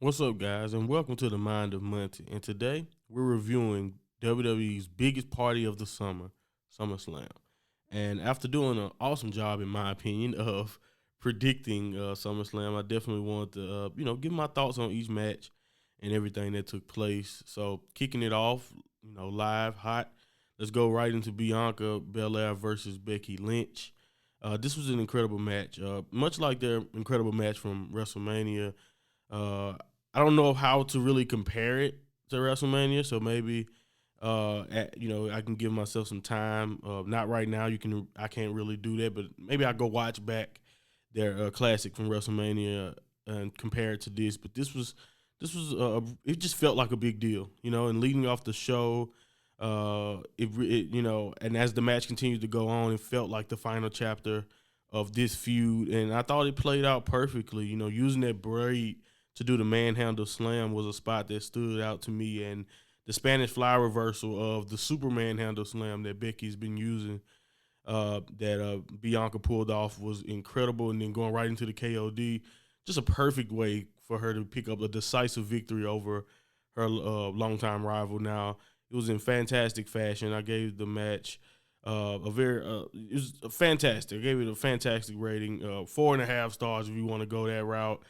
What's up, guys, and welcome to the Mind of MONTY. And today we're reviewing WWE's biggest party of the summer, SummerSlam. And after doing an awesome job, in my opinion, of predicting SummerSlam, I definitely wanted to, give my thoughts on each match and everything that took place. So, kicking it off, live, hot. Let's go right into Bianca Belair versus Becky Lynch. This was an incredible match, much like their incredible match from WrestleMania. Uh, I don't know how to really compare it to WrestleMania, so maybe I can give myself some time. Not right now. I can't really do that, but maybe I go watch back their classic from WrestleMania and compare it to this. But it just felt like a big deal, And leading off the show, and as the match continued to go on, it felt like the final chapter of this feud, and I thought it played out perfectly. Using that braid to do the manhandle slam was a spot that stood out to me, and the Spanish fly reversal of the super manhandle slam that Becky's been using, that Bianca pulled off, was incredible. And then going right into the KOD, just a perfect way for her to pick up a decisive victory over her longtime rival. Now, it was in fantastic fashion. I gave the match it was fantastic. I gave it a fantastic rating, 4.5 stars if you want to go that route.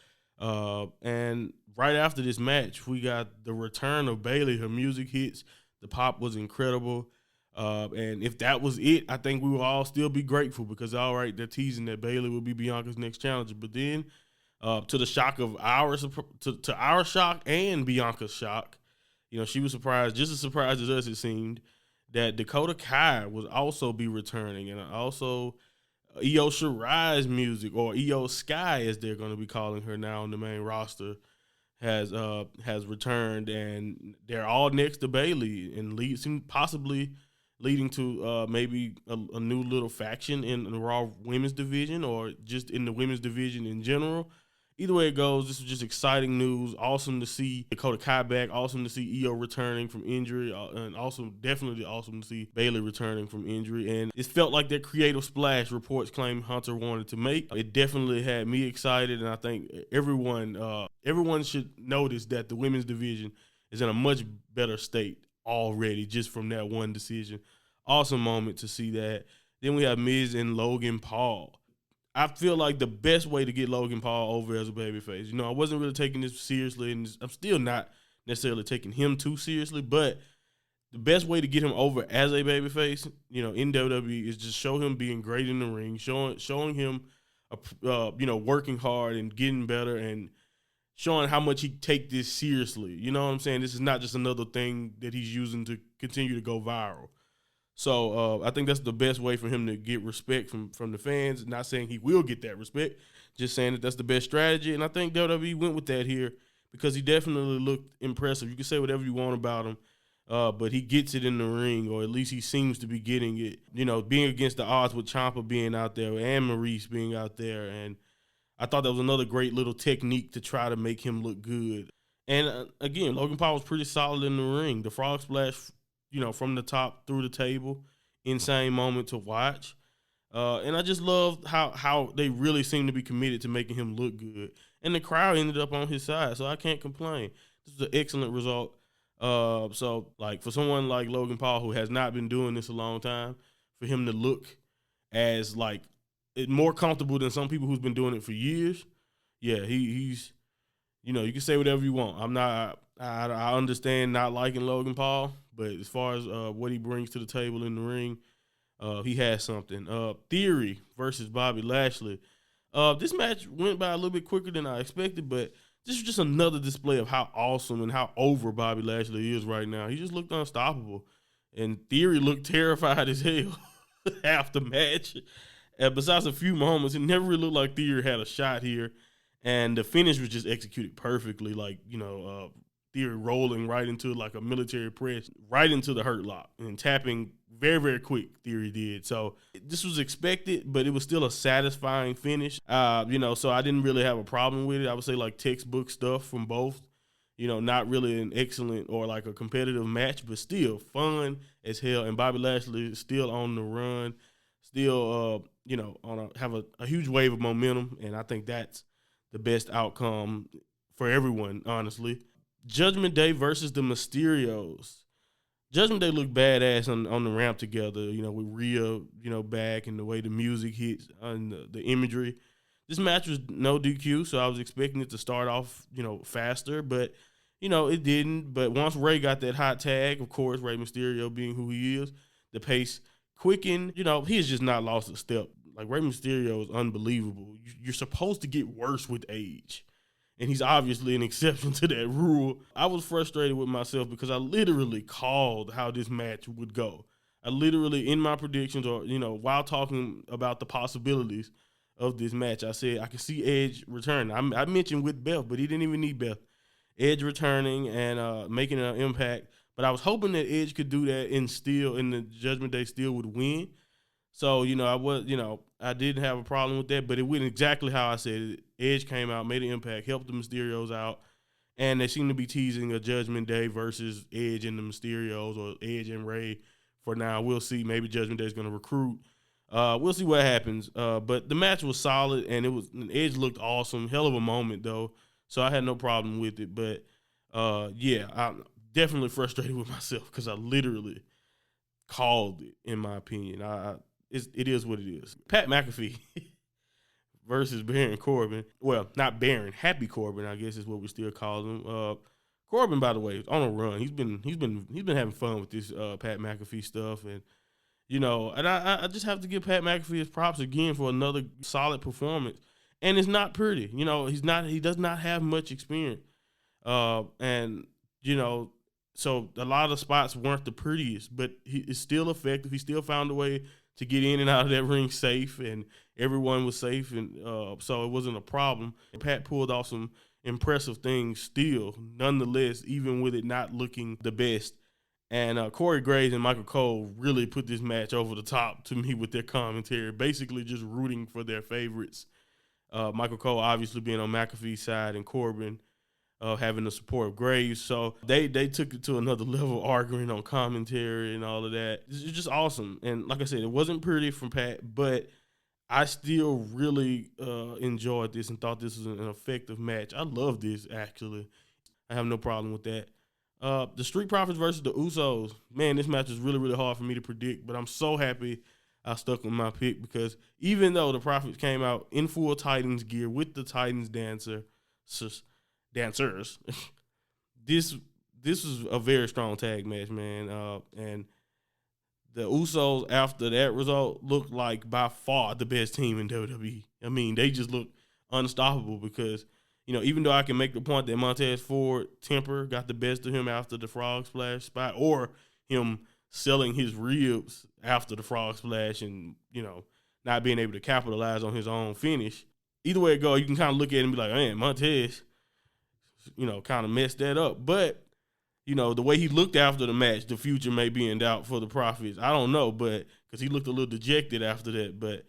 And right after this match, we got the return of Bayley. Her music hits. The pop was incredible. And if that was it, I think we will all still be grateful because, all right, they're teasing that Bayley will be Bianca's next challenger. But then, to the shock of to our shock and Bianca's shock, she was surprised, just as surprised as us, it seemed, that Dakota Kai would also be returning. And also Io Shirai's music, or Io Sky as they're going to be calling her now on the main roster, has returned, and they're all next to Bayley, and possibly leading to maybe a new little faction in the Raw women's division, or just in the women's division in general. Either way it goes, this was just exciting news. Awesome to see Dakota Kai back. Awesome to see Io returning from injury. And also definitely awesome to see Bayley returning from injury. And it felt like that creative splash reports claim Hunter wanted to make. It definitely had me excited, and I think everyone should notice that the women's division is in a much better state already just from that one decision. Awesome moment to see that. Then we have Miz and Logan Paul. I feel like the best way to get Logan Paul over as a babyface. I wasn't really taking this seriously, and I'm still not necessarily taking him too seriously, but the best way to get him over as a babyface, in WWE, is just show him being great in the ring, showing him, working hard and getting better, and showing how much he take this seriously. You know what I'm saying? This is not just another thing that he's using to continue to go viral. So I think that's the best way for him to get respect from the fans. Not saying he will get that respect, just saying that that's the best strategy. And I think WWE went with that here because he definitely looked impressive. You can say whatever you want about him, but he gets it in the ring, or at least he seems to be getting it. Being against the odds with Ciampa being out there and Maurice being out there. And I thought that was another great little technique to try to make him look good. And again, Logan Paul was pretty solid in the ring. The frog splash, from the top through the table, insane moment to watch. And I just loved how they really seemed to be committed to making him look good. And the crowd ended up on his side, so I can't complain. This was an excellent result. So, for someone like Logan Paul, who has not been doing this a long time, for him to look as, more comfortable than some people who's been doing it for years, yeah, he's, you can say whatever you want. I understand not liking Logan Paul, but as far as what he brings to the table in the ring, he has something. Theory versus Bobby Lashley. This match went by a little bit quicker than I expected, but this is just another display of how awesome and how over Bobby Lashley is right now. He just looked unstoppable, and Theory looked terrified as hell half the match. Besides a few moments, it never really looked like Theory had a shot here, and the finish was just executed perfectly. Theory rolling right into a military press, right into the hurt lock, and tapping very, very quick. Theory did. So this was expected, but it was still a satisfying finish. So I didn't really have a problem with it. I would say textbook stuff from both. Not really an excellent or a competitive match, but still fun as hell. And Bobby Lashley is still on the run, still have a huge wave of momentum, and I think that's the best outcome for everyone, honestly. Judgment Day versus the Mysterios. Judgment Day looked badass on the ramp together, with Rhea, back and the way the music hits and the imagery. This match was no DQ, so I was expecting it to start off, faster, but, it didn't. But once Rey got that hot tag, of course, Rey Mysterio being who he is, the pace quickened. He has just not lost a step. Like, Rey Mysterio is unbelievable. You're supposed to get worse with age. And he's obviously an exception to that rule. I was frustrated with myself because I literally called how this match would go. I literally, in my predictions or, while talking about the possibilities of this match, I said I could see Edge returning. I mentioned with Beth, but he didn't even need Beth. Edge returning and making an impact. But I was hoping that Edge could do that and still, in the Judgment Day, still would win. So, I didn't have a problem with that, but it went exactly how I said it. Edge came out, made an impact, helped the Mysterios out, and they seem to be teasing a Judgment Day versus Edge and the Mysterios, or Edge and Rey for now. We'll see. Maybe Judgment Day is going to recruit. We'll see what happens. But the match was solid, and Edge looked awesome. Hell of a moment, though, so I had no problem with it. But, I'm definitely frustrated with myself because I literally called it, in my opinion. It is what it is. Pat McAfee versus Baron Corbin. Well, not Baron, Happy Corbin, I guess is what we still call him. Corbin, by the way, is on a run. He's been having fun with this Pat McAfee stuff, and I just have to give Pat McAfee his props again for another solid performance. And it's not pretty. He does not have much experience, so a lot of the spots weren't the prettiest, but he is still effective. He still found a way to get in and out of that ring safe, and everyone was safe, and so it wasn't a problem. Pat pulled off some impressive things still, nonetheless, even with it not looking the best. And Corey Graves and Michael Cole really put this match over the top to me with their commentary, basically just rooting for their favorites. Michael Cole obviously being on McAfee's side, and Corbin having the support of Graves. So they took it to another level, arguing on commentary and all of that. It's just awesome. And like I said, it wasn't pretty from Pat, but I still really enjoyed this and thought this was an effective match. I love this, actually. I have no problem with that. The Street Profits versus the Usos. Man, this match was really, really hard for me to predict, but I'm so happy I stuck with my pick because even though the Profits came out in full Titans gear with the Titans dancers, this was a very strong tag match, man. And the Usos, after that result, looked like by far the best team in WWE. I mean, they just looked unstoppable because, even though I can make the point that Montez Ford temper got the best of him after the frog splash spot, or him selling his ribs after the frog splash and, not being able to capitalize on his own finish. Either way it goes, you can kind of look at it and be like, man, Montez, kind of messed that up. But, the way he looked after the match, the future may be in doubt for the Profits. I don't know, but because he looked a little dejected after that. But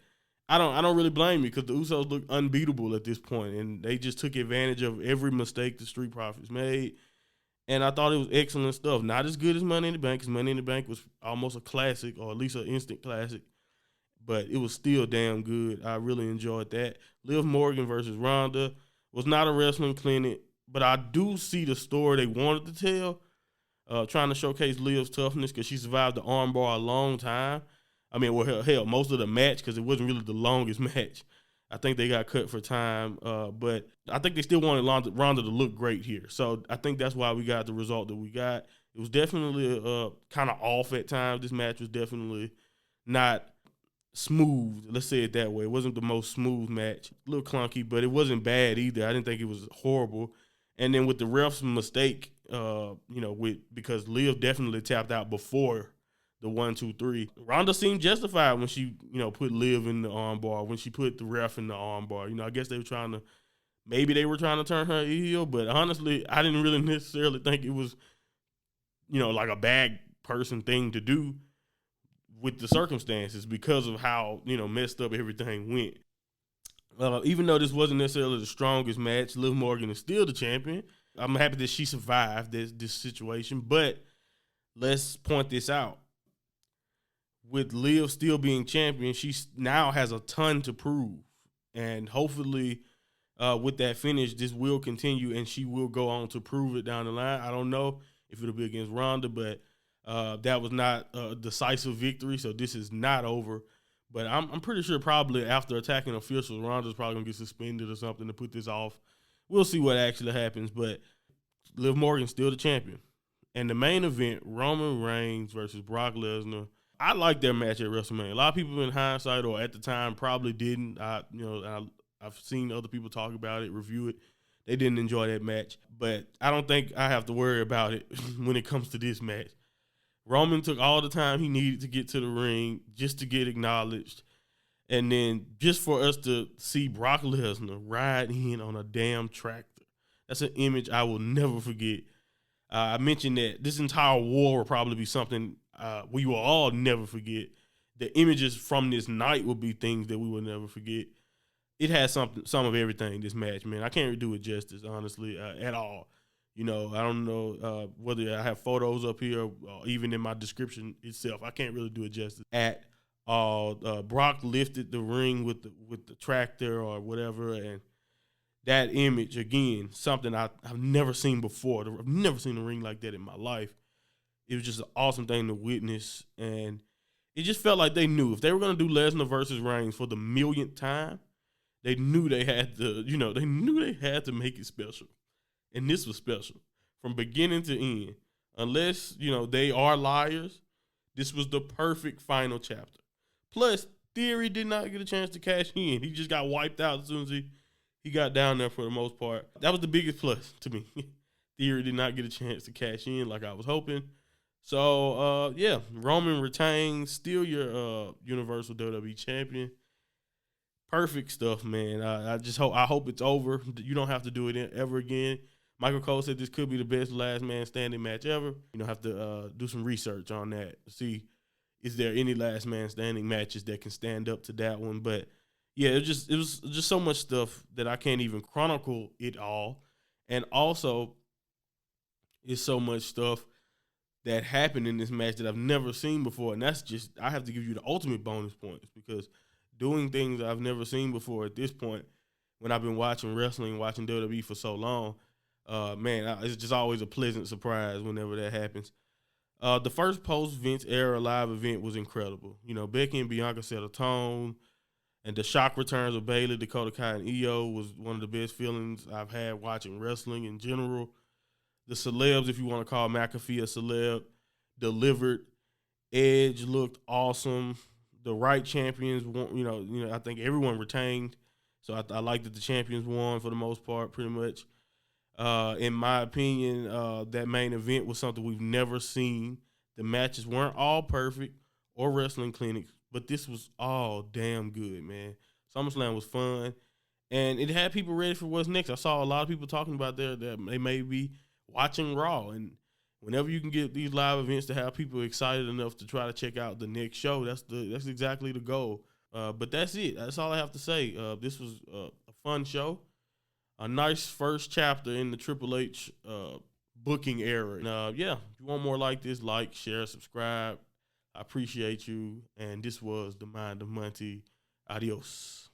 I don't really blame you because the Usos look unbeatable at this point, and they just took advantage of every mistake the Street Profits made. And I thought it was excellent stuff. Not as good as Money in the Bank, because Money in the Bank was almost a classic, or at least an instant classic. But it was still damn good. I really enjoyed that. Liv Morgan versus Ronda was not a wrestling clinic, but I do see the story they wanted to tell, trying to showcase Liv's toughness because she survived the armbar a long time. I mean, well, hell, most of the match because it wasn't really the longest match. I think they got cut for time, but I think they still wanted Ronda to look great here. So I think that's why we got the result that we got. It was definitely kind of off at times. This match was definitely not smooth. Let's say it that way. It wasn't the most smooth match. A little clunky, but it wasn't bad either. I didn't think it was horrible. And then with the ref's mistake, because Liv definitely tapped out before the 1, 2, 3. Ronda seemed justified when she, put Liv in the armbar, when she put the ref in the armbar. I guess they were trying to turn her heel, but honestly, I didn't really necessarily think it was, like a bad person thing to do with the circumstances because of how, messed up everything went. Even though this wasn't necessarily the strongest match, Liv Morgan is still the champion. I'm happy that she survived this situation, but let's point this out. With Liv still being champion, she now has a ton to prove, and hopefully with that finish, this will continue, and she will go on to prove it down the line. I don't know if it'll be against Ronda, but that was not a decisive victory, so this is not over. But I'm pretty sure probably after attacking officials, Ronda's probably going to get suspended or something to put this off. We'll see what actually happens, but Liv Morgan's still the champion. And the main event, Roman Reigns versus Brock Lesnar. I like their match at WrestleMania. A lot of people in hindsight or at the time probably didn't. I've seen other people talk about it, review it. They didn't enjoy that match. But I don't think I have to worry about it when it comes to this match. Roman took all the time he needed to get to the ring just to get acknowledged. And then just for us to see Brock Lesnar ride in on a damn tractor. That's an image I will never forget. I mentioned that this entire war will probably be something we will all never forget. The images from this night will be things that we will never forget. It has some of everything, this match, man. I can't really do it justice, honestly, at all. I don't know whether I have photos up here or even in my description itself. I can't really do it justice at all. Brock lifted the ring with the tractor or whatever, and that image, again, something I've never seen before. I've never seen a ring like that in my life. It was just an awesome thing to witness, and it just felt like they knew if they were going to do Lesnar versus Reigns for the millionth time, they knew they had to make it special. And this was special from beginning to end. Unless, they are liars, this was the perfect final chapter. Plus, Theory did not get a chance to cash in. He just got wiped out as soon as he got down there for the most part. That was the biggest plus to me. Theory did not get a chance to cash in like I was hoping. So, Roman retains, still your Universal WWE Champion. Perfect stuff, man. I hope it's over. You don't have to do it ever again. Michael Cole said this could be the best last man standing match ever. Have to do some research on that to see is there any last man standing matches that can stand up to that one. But yeah, it was just so much stuff that I can't even chronicle it all. And also, it's so much stuff that happened in this match that I've never seen before. And that's just, I have to give you the ultimate bonus points because doing things I've never seen before at this point, when I've been watching wrestling, watching WWE for so long, it's just always a pleasant surprise whenever that happens. The first post-Vince era live event was incredible. Becky and Bianca set a tone, and the shock returns of Bayley, Dakota Kai, and Io was one of the best feelings I've had watching wrestling in general. The celebs, if you want to call McAfee a celeb, delivered. Edge looked awesome. The right champions won, I think everyone retained. So I like that the champions won for the most part, pretty much. In my opinion, that main event was something we've never seen. The matches weren't all perfect or wrestling clinics, but this was all damn good, man. SummerSlam was fun, and it had people ready for what's next. I saw a lot of people talking about that they may be watching Raw, and whenever you can get these live events to have people excited enough to try to check out the next show, that's exactly the goal. But that's it. That's all I have to say. This was a fun show. A nice first chapter in the Triple H booking era. And, if you want more like this, like, share, subscribe. I appreciate you. And this was The Mind of Monty. Adios.